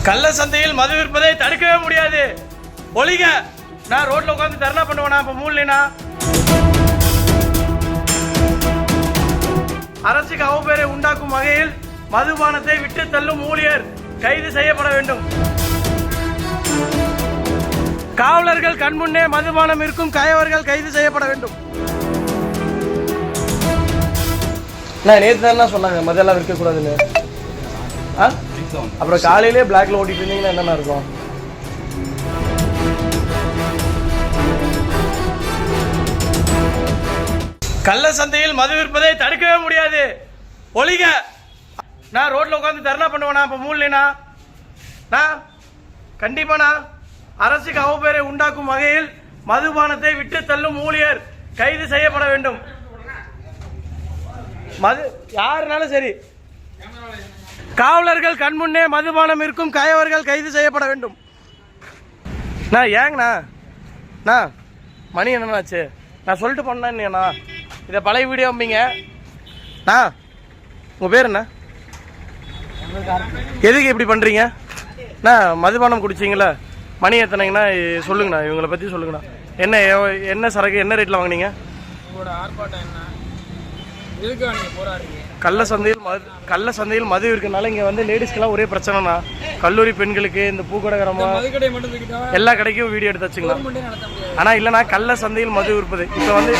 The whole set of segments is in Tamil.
கள்ள சந்தையில் மது விற்பதை தடுக்கவே முடியாது. ஒழிக. நான் ரோட்ல உட்காந்து தர்ணா பண்ணுவேனா? அப்ப மூடலைனா அரசுக்கு அவப்பெயரை உண்டாக்கும் வகையில் மதுபானத்தை விட்டு தள்ளும் ஊழியர் கைது செய்யப்பட வேண்டும். காவலர்கள் கண்முன்னே மதுபானம் இருக்கும் கயவர்கள் கைது செய்யப்பட வேண்டும். நான் நேற்று தான் சொன்னாங்க மதெல்லாம் விற்க கூடாதுன்னு. அப்புறம் காலையிலே பிளாக்ல ஓட்டிட்டு இருந்தீங்கன்னா என்னென்ன இருக்கும்? கள்ள சந்தையில் மது விற்பதை தடுக்கவே முடியாது. ஒழிக. நான் ரோட்ல உட்காந்து தர்ணா பண்ணுவேனா? அப்ப மூடலைனா கண்டிப்பாண்ணா அரசுக்கு அவப்பெயரை உண்டாக்கும் வகையில் மதுபானத்தை விட்டு தள்ளும் ஊழியர் கைது செய்யப்பட வேண்டும். மது யாருனாலும் சரி, காவலர்கள் கண்முன்னே மதுபானம் இருக்கும் கயவர்கள் கைது செய்யப்பட வேண்டும். ஏங்கண்ணா மணி என்னன்னாச்சு? நான் சொல்லிட்டு பண்ணேன்னா இதை பழைய வீடியோ அம்பிங்க. உங்கள் பேர் என்ன? எதுக்கு இப்படி பண்ணுறீங்க? மதுபானம் குடிச்சிங்களா? மணி எத்தனைங்கண்ணா சொல்லுங்கண்ணா, இவங்களை பற்றி சொல்லுங்கண்ணா. என்ன சரக்கு என்ன ரேட்டில் வாங்கினீங்க? கள்ள சந்தையில் மது இருக்கிறனால இங்கே வந்து லேடிஸ்க்கெல்லாம் ஒரே பிரச்சனைண்ணா. கல்லூரி பெண்களுக்கு இந்த பூக்கடைக்காரமா எல்லா கடைக்கும் வீடியோ எடுத்து வச்சுங்களா? ஆனால் இல்லைண்ணா, கள்ள சந்தையில் மது விற்பது இப்போ வந்து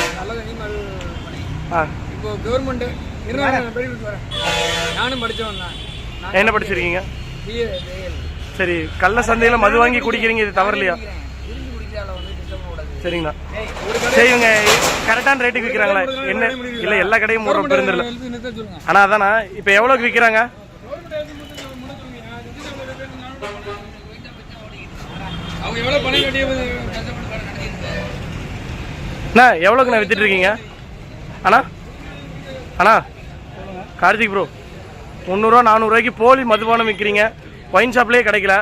என்ன படிச்சிருக்கீங்க? சரி, கள்ள சந்தையில மது வாங்கி குடிக்கிறீங்க, இது தவறு இல்லையா? சரிங்கண்ணா. சரி, இவங்க கரெக்டான ரேட்டுக்கு விற்கிறாங்களா? என்ன இல்லை, எல்லா கடையும் மூட பெருந்தில்ல. ஆனால் அதானா இப்போ எவ்வளோக்கு விற்கிறாங்க? எவ்வளோக்கு நான் வித்துட்டு இருக்கீங்க? அண்ணா கார்த்திக் ப்ரோ, 300 400 போலி மதுபானம் விற்கிறீங்க. ஒயின் ஷாப்லேயே கிடைக்கல,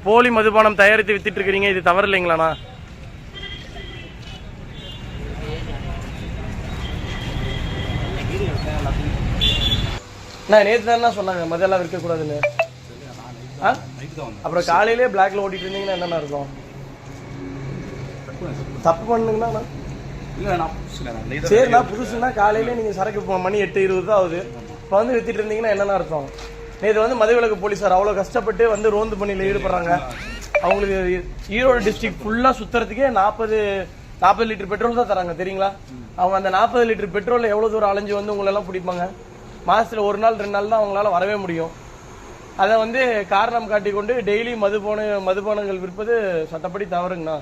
போலி மதுபானம் தயாரித்து வித்துட்டு இருக்கிறீங்க, இது தவறு இல்லைங்களாண்ணா? நேற்று தான் சொன்னாங்க மதெல்லாம் விற்க கூடாதுன்னு. அப்புறம் காலையிலே பிளாக்ல ஓட்டிட்டு இருந்தீங்கன்னா என்னென்ன இருக்கும்? தப்பு பண்ணுங்கண்ணா. சரிண்ணா, புதுசுன்னா காலையிலே நீங்கள் சரக்கு மணி 8:20 தான் ஆகுது. இப்போ வந்து வித்துட்டு இருந்தீங்கன்னா என்னென்ன அர்த்தம்? நேற்று வந்து மதுவிலக்கு போலீஸார் அவ்வளோ கஷ்டப்பட்டு வந்து ரோந்து பணியில் ஈடுபடுறாங்க. அவங்களுக்கு ஈரோடு டிஸ்ட்ரிக்ட் ஃபுல்லாக சுற்றுறதுக்கே 40 லிட்டர் பெட்ரோல் தான் தராங்க, தெரியுங்களா? அவங்க அந்த 40 லிட்டர் பெட்ரோலில் எவ்வளோ தூரம் அலைஞ்சு வந்து உங்களெல்லாம் பிடிப்பாங்க? மாதத்தில் 1 நாள் 2 நாள் தான் அவங்களால வரவே முடியும். அதை வந்து காரணம் காட்டி கொண்டு டெய்லி மதுபானங்கள் விற்பது சட்டப்படி தவறுங்கண்ணா.